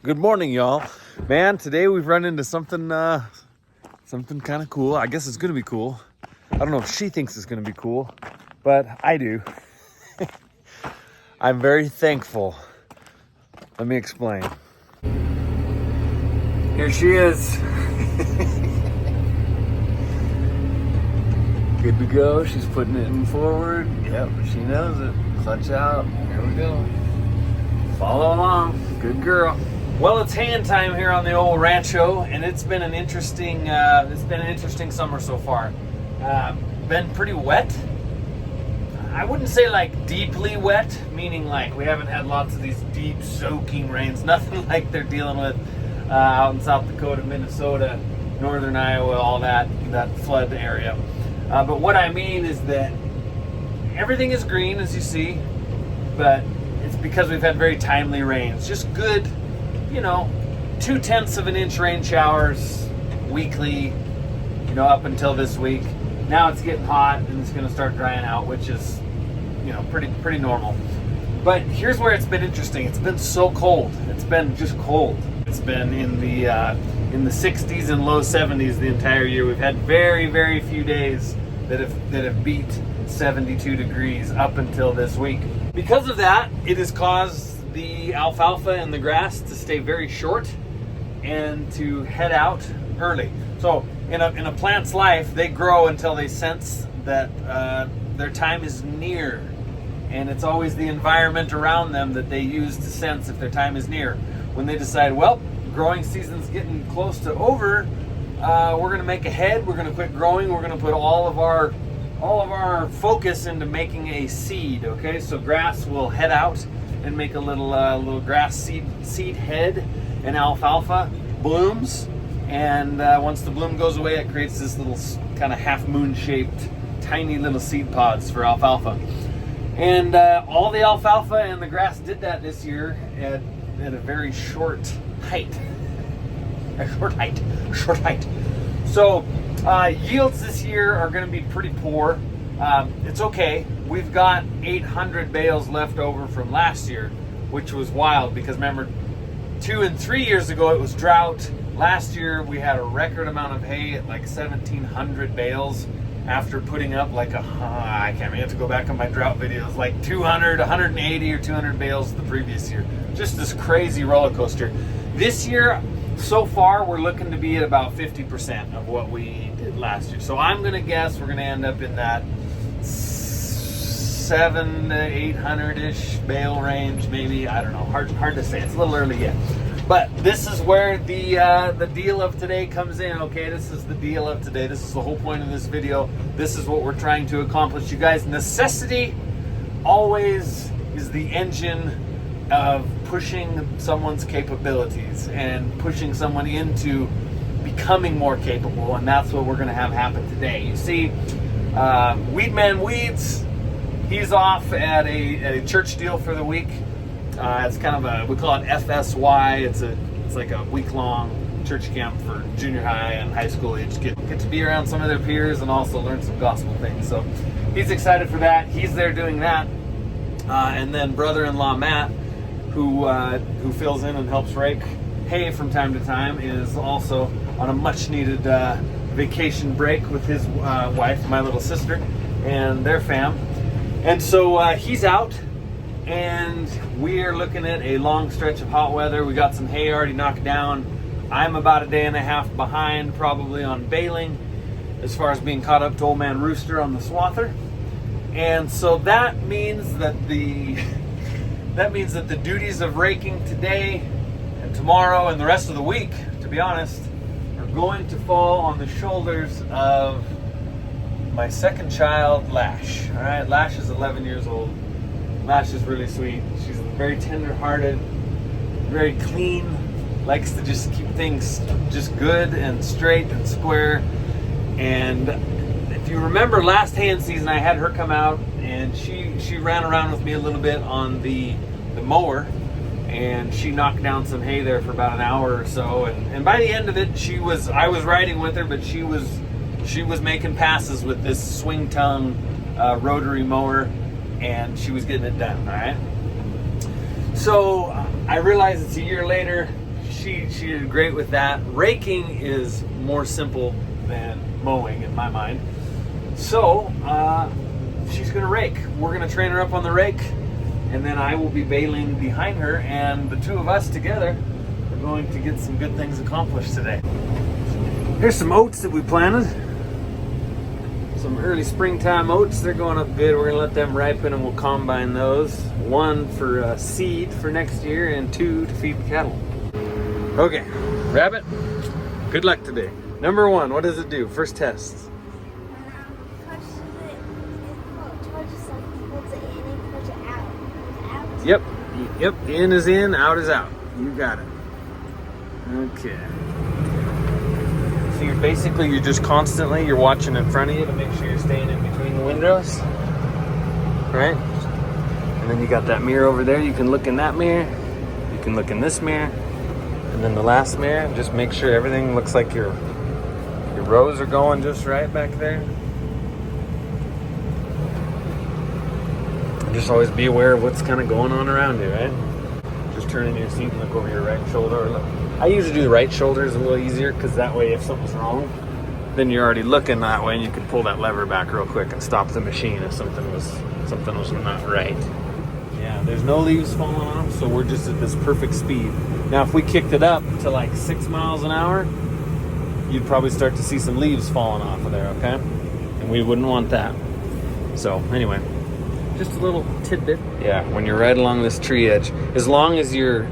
Good morning, y'all. Man, today we've run into something kind of cool. I guess it's going to be cool. I don't know if she thinks it's going to be cool, but I do. I'm very thankful. Let me explain. Here she is. Good to go. She's putting it in forward. Yep, she knows it. Clutch out. Here we go. Follow along. Good girl. Well, it's haying time here on the old rancho, and it's been an interesting summer so far. Been pretty wet. I wouldn't say like deeply wet, meaning like we haven't had lots of these deep soaking rains, nothing like they're dealing with out in South Dakota, Minnesota, northern Iowa, all that flood area. But what I mean is that everything is green, as you see, but it's because we've had very timely rains. Just good, 0.2 of an inch rain showers weekly, up until this week. Now it's getting hot and it's going to start drying out, which is, pretty normal. But here's where it's been interesting. It's been so cold. It's been just cold. It's been in the 60s and low 70s the entire year. We've had very, very few days that have beat 72 degrees up until this week. Because of that, it has caused the alfalfa and the grass to stay very short and to head out early. So in a plant's life, they grow until they sense that their time is near. And it's always the environment around them that they use to sense if their time is near. When they decide, well, growing season's getting close to over, we're going to make a head, we're going to quit growing, we're going to put all of our focus into making a seed. Okay, so grass will head out and make a little grass seed head, and alfalfa blooms, and once the bloom goes away, it creates this little kind of half moon shaped tiny little seed pods for alfalfa. And all the alfalfa and the grass did that this year at a very short height. Short height. So yields this year are going to be pretty poor. It's okay. We've got 800 bales left over from last year, which was wild because remember, 2 and 3 years ago it was drought. Last year we had a record amount of hay at like 1,700 bales after putting up like I can't remember, I have to go back on my drought videos, like 200, 180 or 200 bales the previous year. Just this crazy roller coaster. This year, so far, we're looking to be at about 50% of what we did last year. So I'm going to guess we're going to end up in that 700 to 800-ish bale range, maybe. I don't know. Hard to say. It's a little early yet. But this is where the deal of today comes in, okay? This is the deal of today. This is the whole point of this video. This is what we're trying to accomplish. You guys, necessity always is the engine of pushing someone's capabilities and pushing someone into becoming more capable, and that's what we're going to have happen today. You see, Weedman Weeds, he's off at a church deal for the week. It's kind of we call it FSY. It's like a week-long church camp for junior high and high school age. Get to be around some of their peers and also learn some gospel things. So he's excited for that. He's there doing that, and then brother-in-law Matt, who fills in and helps rake hay from time to time, is also on a much-needed vacation break with his wife, my little sister, and their fam. And so he's out, and we are looking at a long stretch of hot weather. We got some hay already knocked down. I'm about a day and a half behind, probably on baling, as far as being caught up to old man Rooster on the swather. And so that means that the duties of raking today and tomorrow and the rest of the week, to be honest, are going to fall on the shoulders of my second child, Lash. All right, Lash is 11 years old. Lash is really sweet. She's very tender-hearted, very clean, likes to just keep things just good and straight and square. And if you remember last haying season, I had her come out and she ran around with me a little bit on the mower, and she knocked down some hay there for about an hour or so, and by the end of it I was riding with her, but she was making passes with this swing tongue rotary mower, and she was getting it done. All right, so I realize it's a year later. She did great with that. Raking is more simple than mowing in my mind. So she's gonna rake. We're gonna train her up on the rake, and then I will be baling behind her, and the two of us together are going to get some good things accomplished today. Here's some oats that we planted. Some early springtime oats. They're going up good. We're gonna let them ripen and we'll combine those. 1 for seed for next year and 2 to feed the cattle. Okay, Rabbit, good luck today. Number 1, what does it do? First test. Yep, in is in, out is out. You got it. Okay. So you're just constantly, you're watching in front of you to make sure you're staying in between the windows, right? And then you got that mirror over there. You can look in that mirror. You can look in this mirror. And then the last mirror, just make sure everything looks like your rows are going just right back there. And just always be aware of what's kind of going on around you, right? Just turn in your seat and look over your right shoulder. Or look. I usually do the right shoulder, is a little easier because that way if something's wrong, then you're already looking that way and you can pull that lever back real quick and stop the machine if something was not right. Yeah, there's no leaves falling off, so we're just at this perfect speed. Now, if we kicked it up to like 6 miles an hour, you'd probably start to see some leaves falling off of there, okay? And we wouldn't want that. So anyway, just a little tidbit. Yeah, when you're right along this tree edge, as long as you're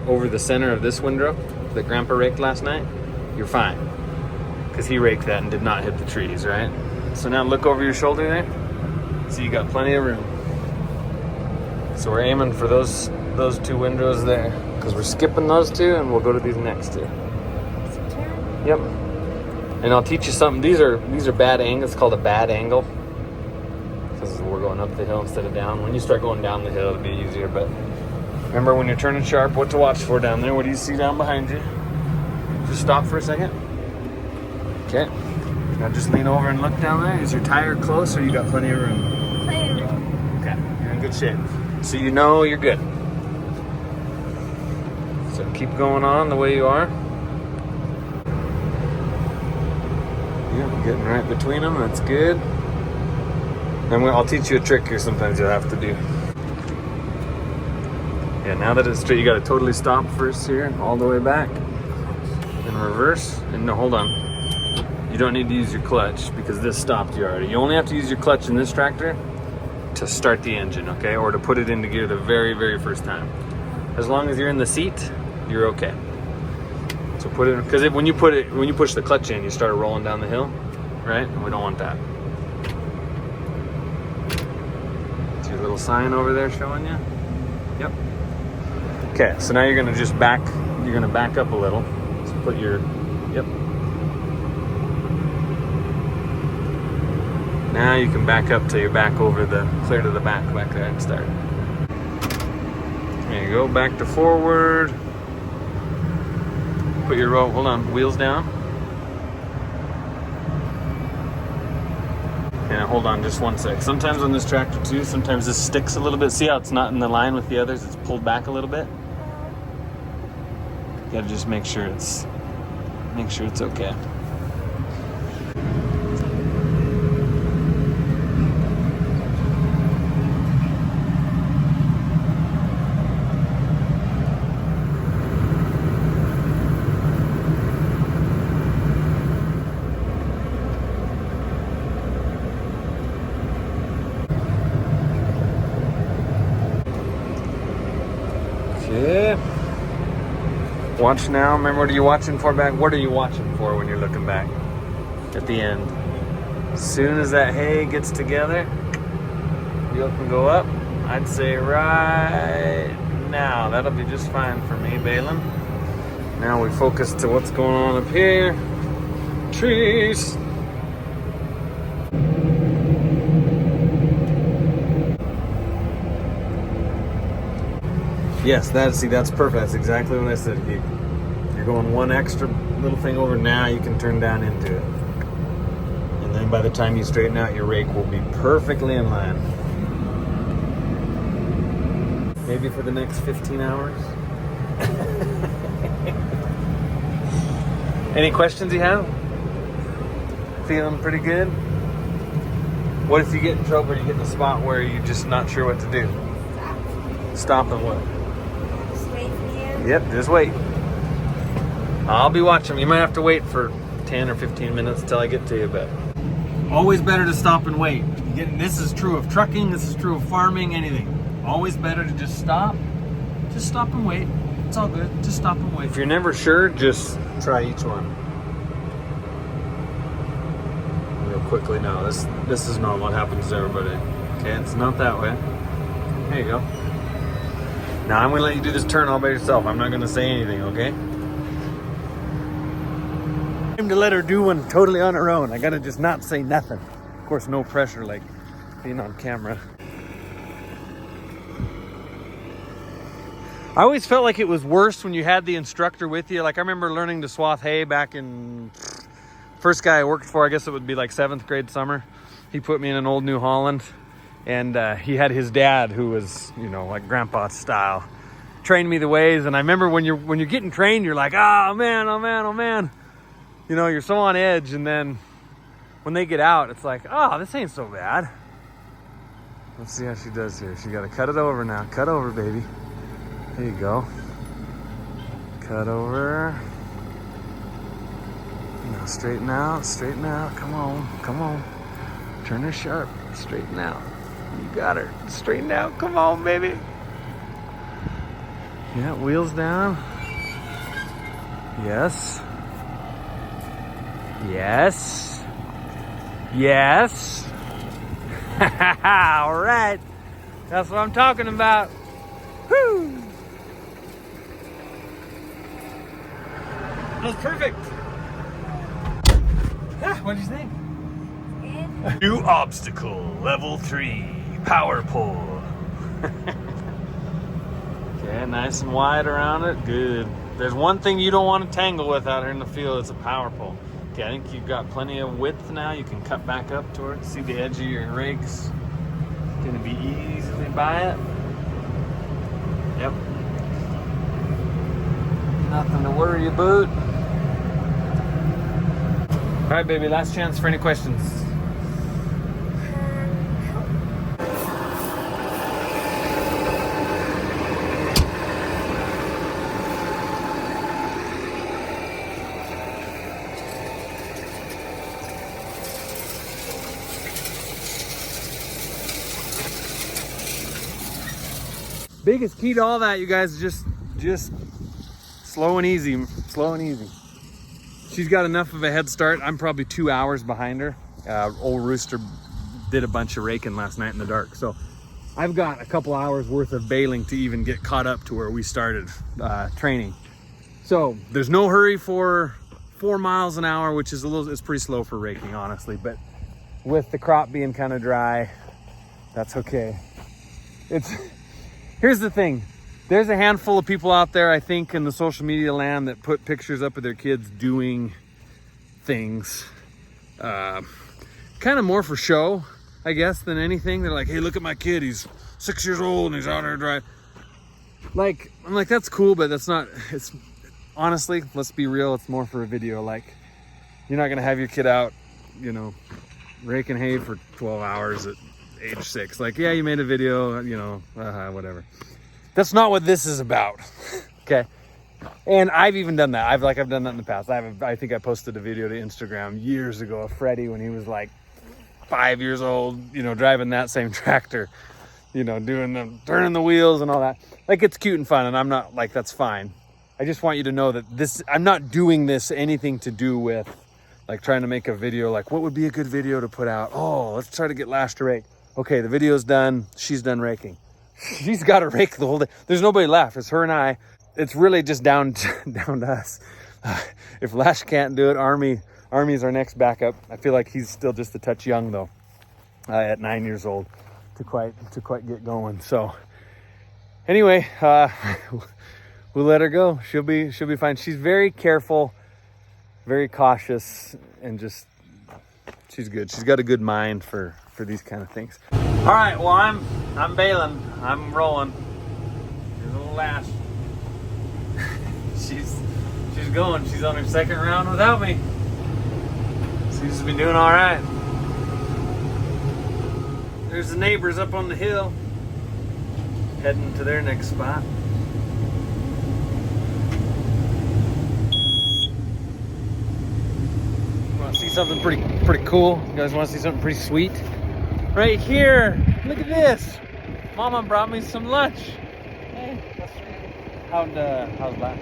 over the center of this windrow that Grandpa raked last night, you're fine. Because he raked that and did not hit the trees, right? So now look over your shoulder there. So you got plenty of room. So we're aiming for those 2 windows there, because we're skipping those 2 and we'll go to these next 2. Yep. And I'll teach you something. These are bad angles. It's called a bad angle, because we're going up the hill instead of down. When you start going down the hill, it'll be easier. But remember, when you're turning sharp, what to watch for down there. What do you see down behind you? Just stop for a second. Okay. Now just lean over and look down there. Is your tire close, or you got plenty of room? Plenty of room. Okay. You're in good shape. So you know you're good. So keep going on the way you are. Yeah, getting right between them. That's good. And I'll teach you a trick here sometimes you'll have to do. Yeah, now that it's straight, you got to totally stop first here, all the way back. In reverse. And no, hold on. You don't need to use your clutch because this stopped you already. You only have to use your clutch in this tractor to start the engine, okay? Or to put it into gear the very, very first time. As long as you're in the seat, you're okay. So put it, because when you push the clutch in, you start rolling down the hill, right? And we don't want that. It's your little sign over there showing you. Yep. Okay, so now you're gonna just back up a little. So put your, yep. Now you can back up till you're back over clear to the back there and start. There you go, back to forward. Put your hold on, wheels down. Yeah, hold on just one sec. Sometimes on this tractor too, sometimes this sticks a little bit. See how it's not in the line with the others? It's pulled back a little bit. You gotta just make sure it's okay. Okay. Watch now. Remember, what are you watching for back? What are you watching for when you're looking back at the end? As soon as that hay gets together, wheel can go up. I'd say right now. That'll be just fine for me, baling. Now we focus to what's going on up here. Trees. Yes, that's perfect. That's exactly what I said. You're going one extra little thing over. Now you can turn down into it. And then by the time you straighten out, your rake will be perfectly in line. Maybe for the next 15 hours. Any questions you have? Feeling pretty good? What if you get in trouble, you get in a spot where you're just not sure what to do? Stop and what? Just wait for you? Yep, just wait. I'll be watching. You might have to wait for 10 or 15 minutes until I get to you, but always better to stop and wait. Again, this is true of trucking, this is true of farming, anything. Always better to just stop and wait. It's all good, just stop and wait. If you're never sure, just try each one. Real quickly now, this is not what happens to everybody. Okay, it's not that way. There you go. Now I'm gonna let you do this turn all by yourself. I'm not gonna say anything, okay? Time to let her do one totally on her own. I gotta just not say nothing. Of course, no pressure like being on camera. I always felt like it was worse when you had the instructor with you. Like I remember learning to swath hay back in, first guy I worked for, I guess it would be like 7th grade summer. He put me in an old New Holland, and he had his dad, who was, you know, like grandpa style, train me the ways. And I remember when you're getting trained, you're like, oh man, oh man, oh man. You know, you're so on edge, and then when they get out, it's like, oh, this ain't so bad. Let's see how she does here. She got to cut it over now. Cut over, baby. There you go. Cut over. Now straighten out, straighten out. Come on, come on. Turn her sharp. Straighten out. You got her. Straighten out. Come on, baby. Yeah, wheels down. Yes. Yes. Yes. All right. That's what I'm talking about. Woo. That was perfect. What did you think? Good. New obstacle, level 3, power pull. Okay, nice and wide around it. Good. There's one thing you don't want to tangle with out here in the field. It's a power pull. Okay, I think you've got plenty of width now. You can cut back up towards, see the edge of your rakes. It's gonna be easily by it. Yep. Nothing to worry about. All right, baby, last chance for any questions. Biggest key to all that, you guys, is just slow and easy, slow and easy. She's got enough of a head start. I'm probably 2 hours behind her. Old Rooster did a bunch of raking last night in the dark. So I've got a couple hours worth of baling to even get caught up to where we started training. So there's no hurry for 4 miles an hour, which is it's pretty slow for raking, honestly. But with the crop being kind of dry, that's okay. Here's the thing. There's a handful of people out there, I think, in the social media land that put pictures up of their kids doing things. Kind of more for show, I guess, than anything. They're like, hey, look at my kid. He's 6 years old and he's out there driving. Like, I'm like, that's cool, but that's not, it's honestly, let's be real. It's more for a video. Like, you're not going to have your kid out, you know, raking hay for 12 hours at age 6. Like, yeah, you made a video, you know, whatever. That's not what this is about. Okay. And I've even done that. I've done that in the past. I think I posted a video to Instagram years ago of Freddie when he was like 5 years old, you know, driving that same tractor, you know, turning the wheels and all that. Like, it's cute and fun, and I'm not like, that's fine. I just want you to know that I'm not doing this anything to do with like trying to make a video. Like, what would be a good video to put out? Oh, let's try to get Lash to rake. Okay, the video's done. She's done raking. She's got to rake the whole day. There's nobody left. It's her and I. It's really just down to us. If Lash can't do it, Army's our next backup. I feel like he's still just a touch young though, at 9 years old, to quite get going. So anyway, we'll let her go. She'll be fine. She's very careful, very cautious, and she's good. She's got a good mind for these kind of things. All right, well, I'm bailing. I'm rolling. little Lash. she's going. She's on her second round without me. Seems to be doing all right. There's the neighbors up on the hill, heading to their next spot. Want to see something pretty cool? You guys want to see something pretty sweet? Right here. Look at this. Mama brought me some lunch. Hey, how's Lash?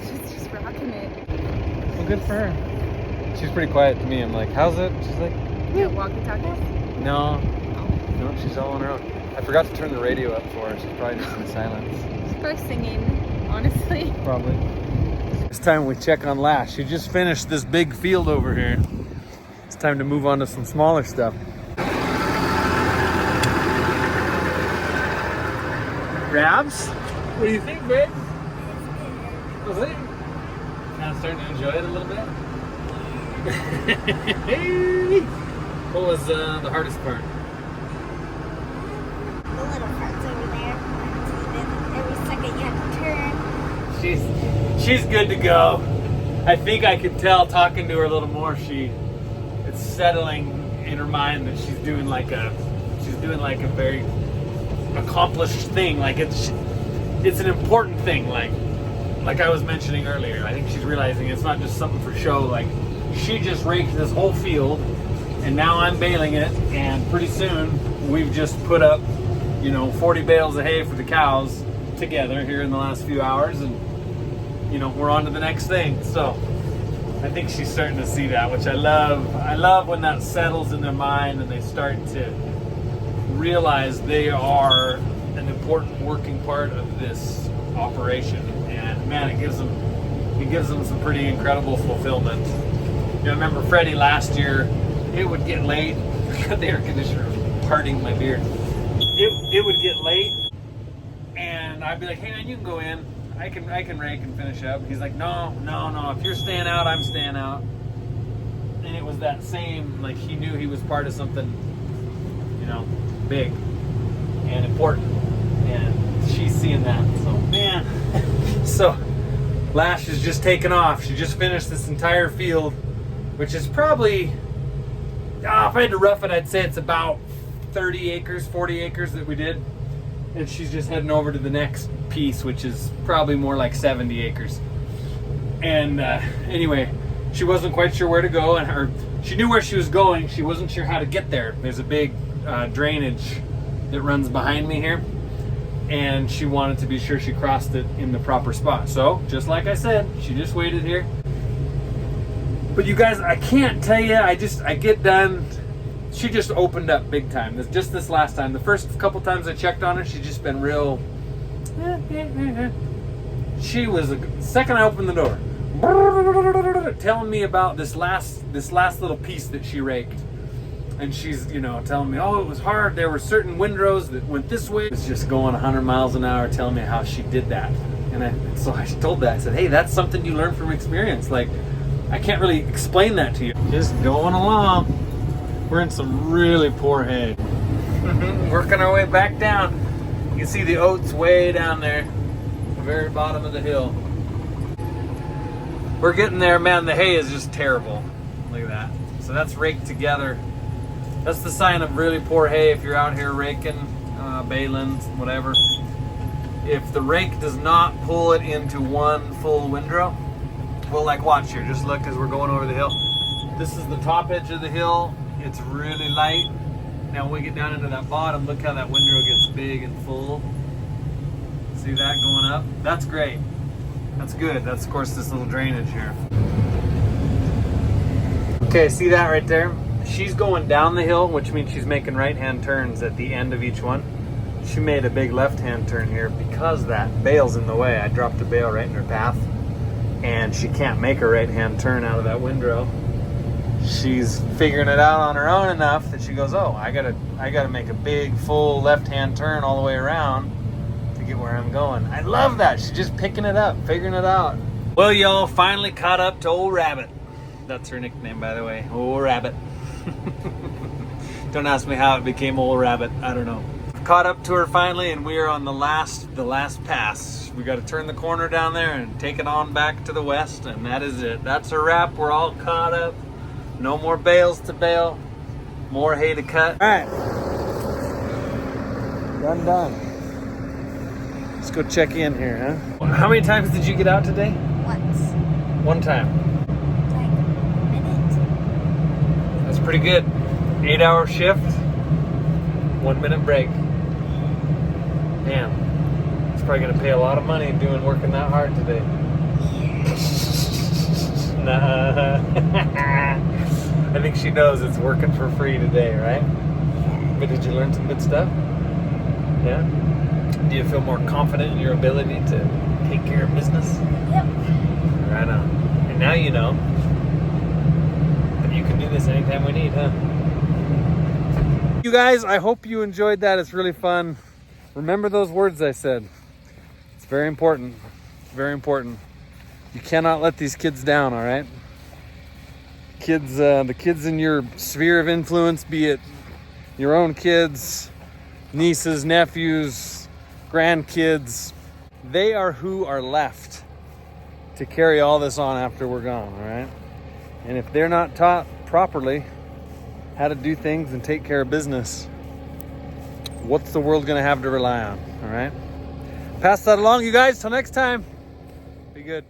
She's just rocking it. Well, good for her. She's pretty quiet to me. I'm like, how's it? She's like, Yeah, walkie-talkies? no, she's all on her own. I forgot to turn the radio up for her. She's probably just in silence. She's probably singing, honestly. Probably. It's time we check on Lash. She just finished this big field over here. It's time to move on to some smaller stuff. Rabs, what do you think, babe? Was it? Kind of starting to enjoy it a little bit. What was the hardest part? The little parts over there. Every second you have to turn. She's good to go. I think I could tell talking to her a little more. It's settling in her mind that she's doing like a very accomplished thing. Like it's an important thing. Like I was mentioning earlier. I think she's realizing it's not just something for show. Like she just raked this whole field, and now I'm baling it. And pretty soon we've just put up, 40 bales of hay for the cows together here in the last few hours, and we're on to the next thing. So I think she's starting to see that, which I love. I love when that settles in their mind and they start to realize they are an important working part of this operation. And man, it gives them some pretty incredible fulfillment. I remember Freddie last year, it would get late. The air conditioner was parting my beard. It would get late, and I'd be like, hey man, you can go in. I can rake and finish up. He's like, no. If you're staying out, I'm staying out. And it was that same, like he knew he was part of something, big and important. And she's seeing that. So man, so Lash is just taking off. She just finished this entire field, which is probably, if I had to rough it, I'd say it's about 30 acres, 40 acres that we did. And she's just heading over to the next piece, which is probably more like 70 acres. And anyway, she wasn't quite sure where to go, or she knew where she was going. She wasn't sure how to get there. There's a big drainage that runs behind me here, and she wanted to be sure she crossed it in the proper spot. So, just like I said, she just waited here. But you guys, I can't tell you, I get done. She just opened up big time. This last time. The first couple times I checked on her, she's just been real. She was second I opened the door, telling me about this last little piece that she raked, and she's telling me, oh, it was hard. There were certain windrows that went this way. It's just going 100 miles an hour, telling me how she did that. And so I told that. I said, hey, that's something you learn from experience. Like I can't really explain that to you. Just going along. We're in some really poor hay. Working our way back down. You can see the oats way down there, the very bottom of the hill. We're getting there, man. The hay is just terrible. Look at that. So that's raked together. That's the sign of really poor hay if you're out here raking, baling, whatever. If the rake does not pull it into one full windrow, well, like watch here. Just look as we're going over the hill. This is the top edge of the hill. It's really light. Now when we get down into that bottom, look how that windrow gets big and full. See that going up? That's great. That's good. That's of course this little drainage here. Okay, see that right there? She's going down the hill, which means she's making right-hand turns at the end of each one. She made a big left-hand turn here because that bale's in the way. I dropped a bale right in her path, and she can't make a right-hand turn out of that windrow. She's figuring it out on her own enough that she goes, oh, I gotta make a big full left-hand turn all the way around to get where I'm going. I love that. She's just picking it up, figuring it out. Well, y'all, finally caught up to Old Rabbit. That's her nickname, by the way, Old Rabbit. Don't ask me how it became Old Rabbit. I don't know. caught up to her finally, and we are on the last pass. We got to turn the corner down there and take it on back to the west, and that is it. That's a wrap. We're all caught up. No more bales to bale. More hay to cut. All right. Done. Let's go check in here, huh? How many times did you get out today? Once. One time. Like a minute. That's pretty good. 8-hour shift, 1 minute break. Damn. It's probably gonna pay a lot of money working that hard today. Nah. I think she knows it's working for free today, right? Yeah. But did you learn some good stuff? Yeah? Do you feel more confident in your ability to take care of business? Yep. Right on. And now you know that you can do this anytime we need, huh? You guys, I hope you enjoyed that. It's really fun. Remember those words I said. It's very important. Very important. You cannot let these kids down, all right? Kids, the kids in your sphere of influence, be it your own kids, nieces, nephews, grandkids, they are who are left to carry all this on after we're gone, all right? And if they're not taught properly how to do things and take care of business, what's the world gonna have to rely on, all right? Pass that along, you guys. Till next time, be good.